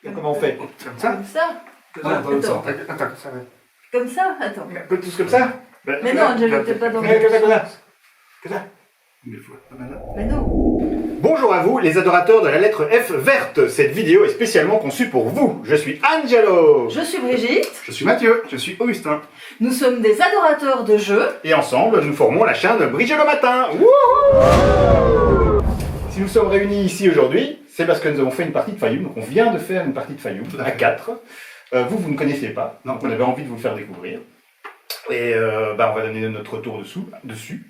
Donc, comment on fait? Comme ça? Comme ça. Attends, ça va. Comme ça. Attends. Un peu tous comme ça? Mais non, Angelo, t'es pas dans Comme le... ça. Comme ça. Mais non. Bonjour à vous, les adorateurs de la lettre F verte. Cette vidéo est spécialement conçue pour vous. Je suis Angelo. Je suis Brigitte. Je suis Mathieu, je suis Augustin. Nous sommes des adorateurs de jeux. Et ensemble, nous formons la chaîne Brigitte le matin. Wouhou! Si nous sommes réunis ici aujourd'hui, c'est parce que nous avons fait une partie de Fayoum. Donc on vient de faire une partie de Fayoum à 4. Vous ne connaissiez pas, donc on avait envie de vous le faire découvrir. Et on va donner notre retour dessus.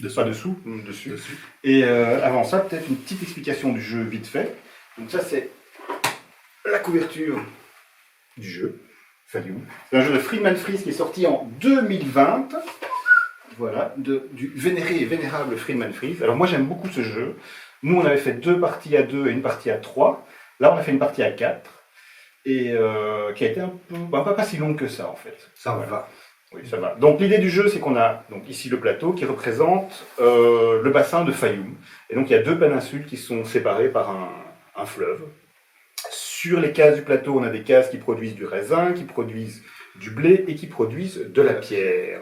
Et avant ça, peut-être une petite explication du jeu vite fait. Donc ça, c'est la couverture du jeu, Fayoum. C'est un jeu de Friedman Fries qui est sorti en 2020. Voilà, du vénéré et vénérable Friedman Fries. Alors moi, j'aime beaucoup ce jeu. Nous, on avait fait 2 parties à 2 et une partie à 3. Là, on a fait une partie à 4. Et qui a été un peu, pas si longue que ça, en fait. Ça va. Oui, ça va. Donc l'idée du jeu, c'est qu'on a donc ici le plateau qui représente le bassin de Fayoum. Et donc il y a 2 péninsules qui sont séparées par un fleuve. Sur les cases du plateau, on a des cases qui produisent du raisin, qui produisent du blé et qui produisent de la pierre.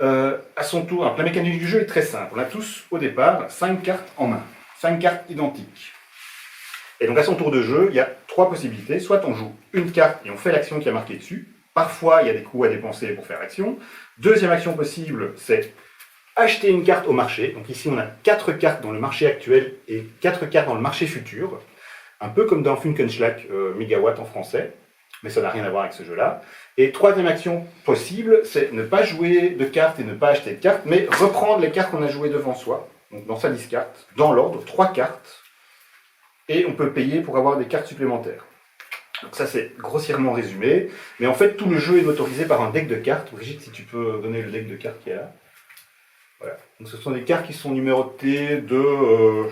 À son tour, alors, la mécanique du jeu est très simple. On a tous, au départ, 5 cartes en main. 5 cartes identiques. Et donc à son tour de jeu, il y a 3 possibilités. Soit on joue une carte et on fait l'action qui est marquée dessus. Parfois, il y a des coûts à dépenser pour faire l'action. Deuxième action possible, c'est acheter une carte au marché. Donc ici, on a 4 cartes dans le marché actuel et 4 cartes dans le marché futur. Un peu comme dans Funkenschlag Megawatt en français. Mais ça n'a rien à voir avec ce jeu-là. Et troisième action possible, c'est ne pas jouer de cartes et ne pas acheter de cartes, mais reprendre les cartes qu'on a jouées devant soi. Donc dans sa discarte, dans l'ordre, 3 cartes. Et on peut payer pour avoir des cartes supplémentaires. Donc ça c'est grossièrement résumé, mais en fait tout le jeu est motorisé par un deck de cartes. Brigitte, si tu peux donner le deck de cartes qui est là. Voilà. Donc ce sont des cartes qui sont numérotées de,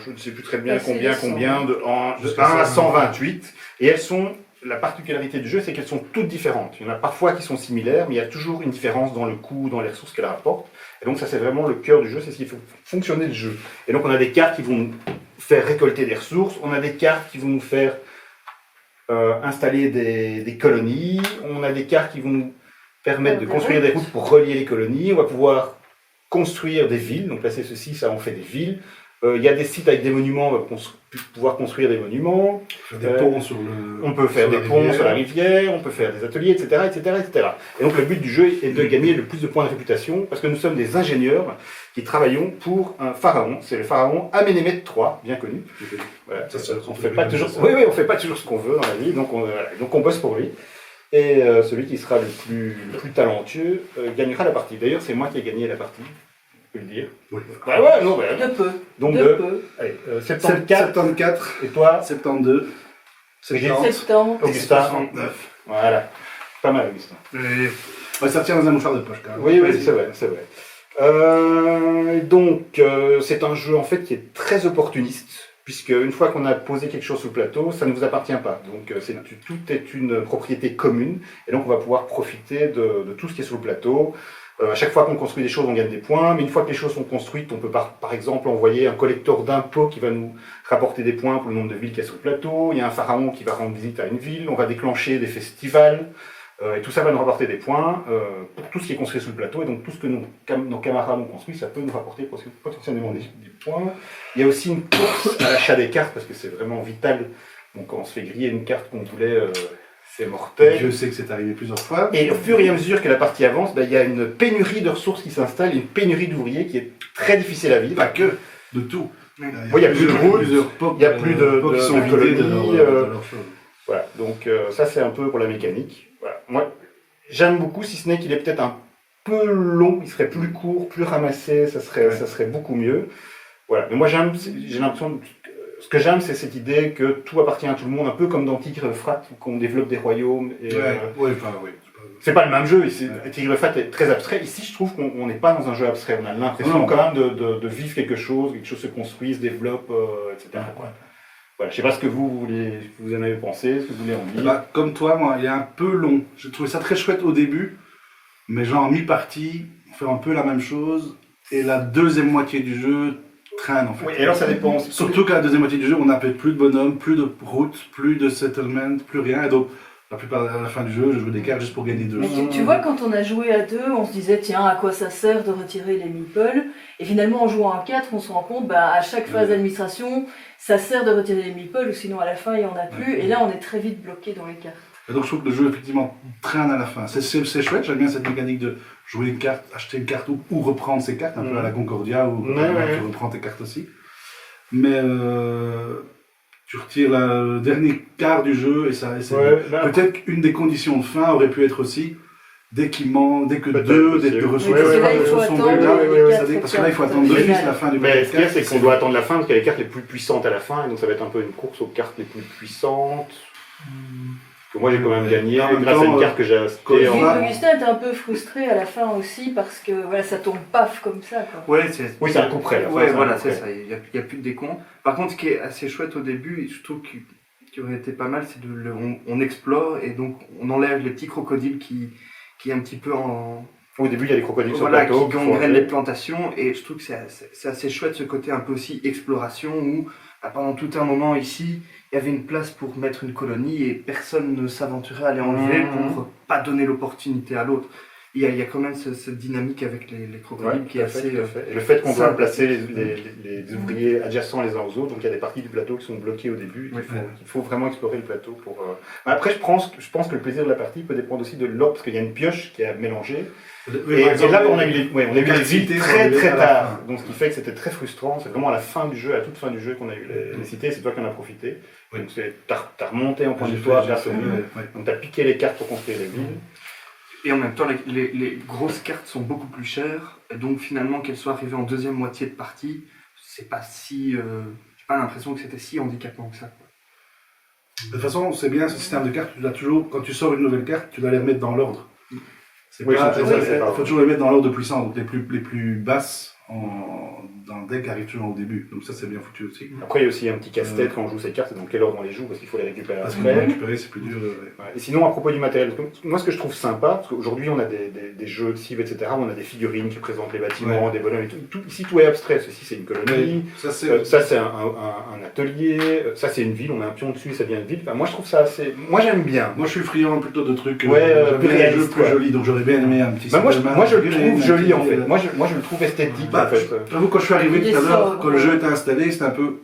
je ne sais plus très bien combien, de 1 à 128. Et elles sont, la particularité du jeu, c'est qu'elles sont toutes différentes. Il y en a parfois qui sont similaires, mais il y a toujours une différence dans le coût, dans les ressources qu'elles rapportent. Et donc ça c'est vraiment le cœur du jeu, c'est ce qui fait fonctionner le jeu. Et donc on a des cartes qui vont nous faire récolter des ressources, on a des cartes qui vont nous faire installer des colonies, on a des cartes qui vont nous permettre de construire des routes pour relier les colonies, on va pouvoir construire des villes, donc là c'est ceci, ça en fait des villes. Il y a des sites avec des monuments, on va pouvoir construire des monuments. Des ponts sur le... On peut faire des ponts sur la rivière, on peut faire des ateliers, etc., etc., etc. Et donc le but du jeu est de gagner le plus de points de réputation, parce que nous sommes des ingénieurs qui travaillons pour un pharaon. C'est le pharaon Amenemhet III, bien connu. Voilà. On fait pas toujours... on fait pas toujours ce qu'on veut dans la vie, donc on bosse pour lui. Et celui qui sera le plus talentueux gagnera la partie. D'ailleurs, c'est moi qui ai gagné la partie. Le dire. Oui. Bah ouais, non, bah, De peu. donc de peu. Allez, 74. 74. Et toi? 72. 70. 70. Augustin. 69. Voilà. Pas mal, Augustin. Ça retient dans un mouchoir de poche quand même. Oui, c'est vrai, c'est vrai. C'est un jeu en fait qui est très opportuniste, puisque une fois qu'on a posé quelque chose sur le plateau, ça ne vous appartient pas. Donc tout est une propriété commune, et donc on va pouvoir profiter de tout ce qui est sur le plateau. À chaque fois qu'on construit des choses, on gagne des points, mais une fois que les choses sont construites, on peut par exemple envoyer un collecteur d'impôts qui va nous rapporter des points pour le nombre de villes qu'il y a sur le plateau. Il y a un pharaon qui va rendre visite à une ville, on va déclencher des festivals, et tout ça va nous rapporter des points pour tout ce qui est construit sur le plateau, et donc tout ce que nos camarades ont construit, ça peut nous rapporter potentiellement des points. Il y a aussi une course à l'achat des cartes, parce que c'est vraiment vital. Donc quand on se fait griller une carte qu'on voulait... c'est mortel. Je sais que c'est arrivé plusieurs fois. Et au fur et à mesure que la partie avance, il y a une pénurie de ressources qui s'installe, une pénurie d'ouvriers qui est très difficile à vivre. Pas que, de tout. Il n'y a plus de routes, il n'y a plus de qui sont vidés de leur chose. Voilà, donc ça c'est un peu pour la mécanique. Voilà. Moi, j'aime beaucoup, si ce n'est qu'il est peut-être un peu long, il serait plus court, plus ramassé, ça serait beaucoup mieux. Voilà, mais moi j'ai l'impression... Ce que j'aime, c'est cette idée que tout appartient à tout le monde, un peu comme dans Tigre Frat, où qu'on développe des royaumes. Et, c'est pas le même jeu, Tigre Frat est très abstrait. Ici, je trouve qu'on n'est pas dans un jeu abstrait. On a l'impression quand même de vivre quelque chose se construit, se développe, etc. Voilà, je sais pas ce que vous en avez pensé, ce que vous voulez en dire. Comme toi, moi, il est un peu long. J'ai trouvé ça très chouette au début, mais genre mi-partie, on fait un peu la même chose, et la deuxième moitié du jeu, traîne en fait. Oui, et alors ça dépend. Surtout qu'à la deuxième moitié du jeu, on n'a plus de bonhomme, plus de route, plus de settlement, plus rien. Et donc, la plupart à la fin du jeu, je joue des cartes juste pour gagner 2. Mais tu vois, quand on a joué à 2, on se disait, tiens, à quoi ça sert de retirer les meeples? Et finalement, en jouant à 4, on se rend compte, à chaque phase d'administration, ça sert de retirer les meeples, ou sinon à la fin, il n'y en a plus. Et là, on est très vite bloqué dans les cartes. Et donc, je trouve que le jeu, effectivement, traîne à la fin. C'est chouette, j'aime bien cette mécanique de jouer une carte, acheter une carte ou reprendre ses cartes, un peu à la Concordia, ou tu reprends tes cartes aussi. Mais tu retires le dernier quart du jeu, et ça. Peut-être qu'une des conditions de fin aurait pu être aussi, dès que des ressources sont brûlées, parce que là, il faut attendre 2 la fin du Mais ce qu'il y a, c'est qu'on doit attendre la fin, parce qu'il y a les cartes les plus puissantes à la fin, et donc ça va être un peu une course aux cartes les plus puissantes. Que moi j'ai quand même gagné grâce à une carte que j'ai achetée. Augustin était un peu frustré à la fin aussi parce que voilà, ça tombe paf comme ça. Quoi. Oui, c'est un coup près. Ouais, voilà, c'est ça. Il n'y a plus de décompte. Par contre, ce qui est assez chouette au début, je trouve qui aurait été pas mal, c'est on explore et donc on enlève les petits crocodiles qui est un petit peu en. Au début, il y a des crocodiles sur le plateau. Qui gangrènent les plantations et je trouve que c'est assez chouette ce côté un peu aussi exploration où pendant tout un moment ici, il y avait une place pour mettre une colonie et personne ne s'aventurait à aller enlever pour pas donner l'opportunité à l'autre. Il y a quand même cette dynamique avec les crocodiles qui est assez... Et le fait qu'on doit placer les ouvriers adjacents les uns aux autres, donc il y a des parties du plateau qui sont bloquées au début, il faut vraiment explorer le plateau pour... Après, je pense que le plaisir de la partie peut dépendre aussi de l'ordre, parce qu'il y a une pioche qui a mélangé. Et là, on a eu les cités très tard, donc ce qui fait que c'était très frustrant. C'est vraiment à la fin du jeu, à la toute fin du jeu qu'on a eu les cités, c'est toi qui en as profité. Donc t'as remonté en point de victoire grâce aux villes, donc t'as piqué les cartes pour construire les villes. Et en même temps, les grosses cartes sont beaucoup plus chères, et donc finalement qu'elles soient arrivées en deuxième moitié de partie, c'est pas si... j'ai pas l'impression que c'était si handicapant que ça. De toute façon, c'est bien ce système de cartes, tu dois toujours, quand tu sors une nouvelle carte, tu dois les remettre dans l'ordre. Il faut toujours les mettre dans l'ordre de puissance, donc les plus basses dans le deck arrivent toujours au début, donc ça c'est bien foutu aussi. Après il y a aussi un petit casse-tête quand on joue ces cartes, c'est dans quel ordre on les joue, parce qu'il faut les récupérer après. Parce que les récupérer c'est plus dur. Et sinon à propos du matériel, moi ce que je trouve sympa, parce qu'aujourd'hui on a des jeux de cibles, etc., on a des figurines qui présentent les bâtiments, des bonhommes et tout. Ici tout est abstrait, ceci c'est une colonie, ça c'est un atelier, ça c'est une ville, on met un pion dessus, ça devient une ville. Enfin, moi je trouve ça assez... Moi j'aime bien. Moi je suis friand plutôt de trucs plus réalistes, plus jolis, donc j'aurais bien aimé un petit... moi je le trouve joli en fait, moi je le trouve esthétique en fait. J'avoue quand je suis arrivé tout à l'heure, quand le jeu était installé, c'était un peu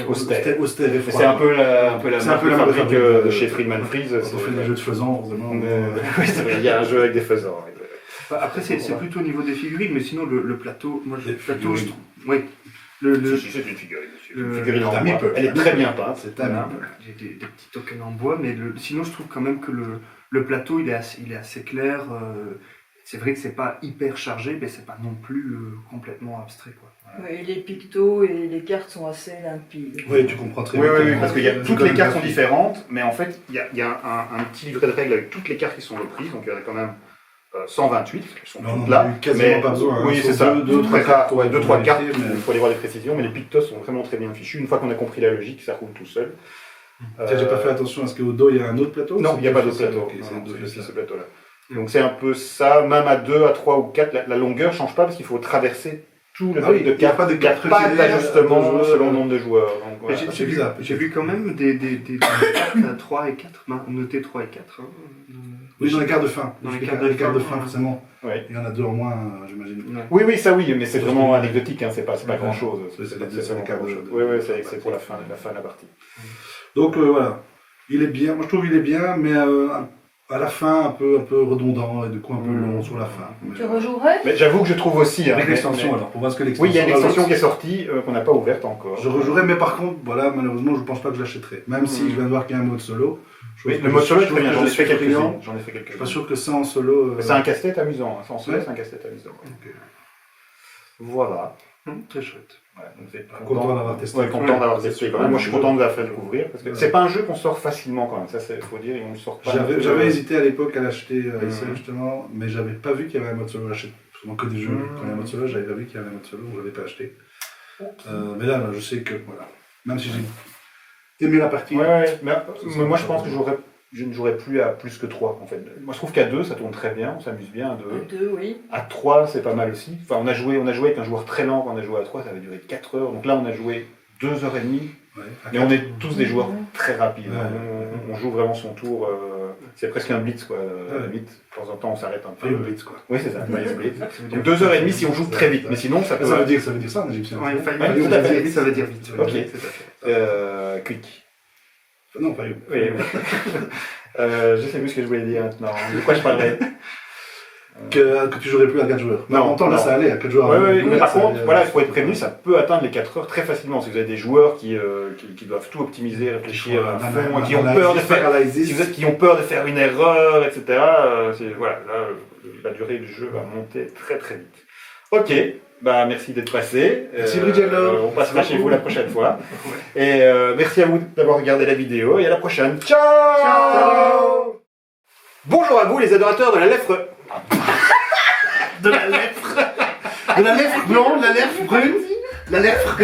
austère et froid. C'est un peu la fabrique de chez Friedman Freeze. On fait des jeux de faisans, heureusement. Il y a un jeu avec des faisans. Après c'est plutôt au niveau des figurines, mais sinon le plateau, moi le plateau je trouve... Oui. C'est une figurine, une figurine en bois. Elle est très bien peinte. C'est un meeple. J'ai des petits tokens en bois, mais sinon je trouve quand même que le plateau il est assez clair. C'est vrai que c'est pas hyper chargé, mais c'est pas non plus complètement abstrait, quoi. Et les pictos et les cartes sont assez limpides. Oui, tu comprends très bien. Oui, parce que toutes les cartes sont différentes, mais en fait, il y a un petit livret de règles avec toutes les cartes qui sont reprises, donc il y en a quand même 128, qui sont toutes là. Quasiment pas besoin. Oui, c'est ça. 2-3 cartes, il il faut aller voir les précisions, mais les pictos sont vraiment très bien fichus. Une fois qu'on a compris la logique, ça roule tout seul. J'ai pas fait attention à ce qu'au dos il y a un autre plateau. Non, il n'y a pas d'autre plateau. C'est ce plateau-là. Donc c'est un peu ça, même à 2, à 3 ou 4, la longueur ne change pas parce qu'il faut traverser tout le deck de cartes. Il n'y a pas d'ajustement selon le nombre de joueurs. J'ai vu quand même des cartes à 3 et 4, notées 3 et 4. Oui, dans les cartes de fin. Dans les cartes de fin, forcément. Ouais. Il y en a 2 en moins, j'imagine. Oui, ça oui, mais c'est vraiment anecdotique, hein, c'est pas grand-chose. C'est pour la fin de la partie. Donc voilà, il est bien, moi je trouve qu'il est bien, mais à la fin un peu redondant et du coup un peu long sur la fin. Tu rejouerais? Mais j'avoue que je trouve aussi... Avec l'extension alors, pour voir ce que l'extension... Oui, il y a une extension qui est sortie, qu'on n'a pas ouverte encore. Je rejouerais, mais par contre, voilà, malheureusement je ne pense pas que je l'achèterai. Même si je viens de voir qu'il y a un mode solo. Oui, le mode solo est très bien, j'en ai fait quelques-uns. Je suis pas sûr que ça en solo... C'est un casse-tête amusant, en solo c'est un casse-tête amusant. Voilà. Très chouette. Content d'avoir testé. Ouais, content d'avoir testé quand même. Moi je suis content de la faire découvrir parce que c'est pas un jeu qu'on sort facilement quand même, ça il faut dire, et on le sort pas. J'avais hésité à l'époque à l'acheter justement, mais j'avais pas vu qu'il y avait un mode solo. J'achète souvent que des jeux quand il y a un mode solo, j'avais pas vu qu'il y avait un mode solo, je l'avais pas acheté. Mais là, je sais que voilà, même si j'ai aimé la partie. Ouais, mais moi je pense que j'aurais je ne jouerai plus à plus que 3 en fait. Moi je trouve qu'à 2 ça tourne très bien, on s'amuse bien à 2. 2, oui. À 3 c'est pas mal aussi. Enfin on a joué avec un joueur très lent quand on a joué à 3, ça avait duré 4 heures. Donc là on a joué 2h30. Ouais, Mais on est tous des joueurs Ouais. très rapides. Ouais. On joue vraiment son tour. C'est presque un blitz quoi. Vite. De temps en temps on s'arrête un peu. Fire Blitz, quoi. Oui c'est ça, un blitz. Donc 2h30 si on joue très vite. Mais sinon ça peut. Ça veut dire ça en égyptien. Ouais, Fayum, Ouais, tout à fait. ça veut dire vite. Ok. Tout à fait. Quick. Non, pas eu. Oui, oui. Je sais plus ce que je voulais dire maintenant. De quoi je parlais? Que tu jouerais plus à 4 joueurs. Mais en Non, même temps, là, non. ça allait à 4 joueurs. Oui, mais par ça contre, allait, voilà, il faut être prévenu, ça peut atteindre les 4 heures très facilement. Si vous avez des joueurs qui doivent tout optimiser, réfléchir à fond, qui ont peur de faire, si vous êtes qui ont peur de faire une erreur, etc. Voilà, là, la durée du jeu va monter très très vite. Ok, bah merci d'être passé. Merci, Brigello. On passera chez vous la prochaine fois. Et merci à vous d'avoir regardé la vidéo et à la prochaine. Ciao. Ciao. Bonjour à vous les adorateurs de la lèvre. De la lèvre. De la lèvre blonde, la lèvre brune, la lèvre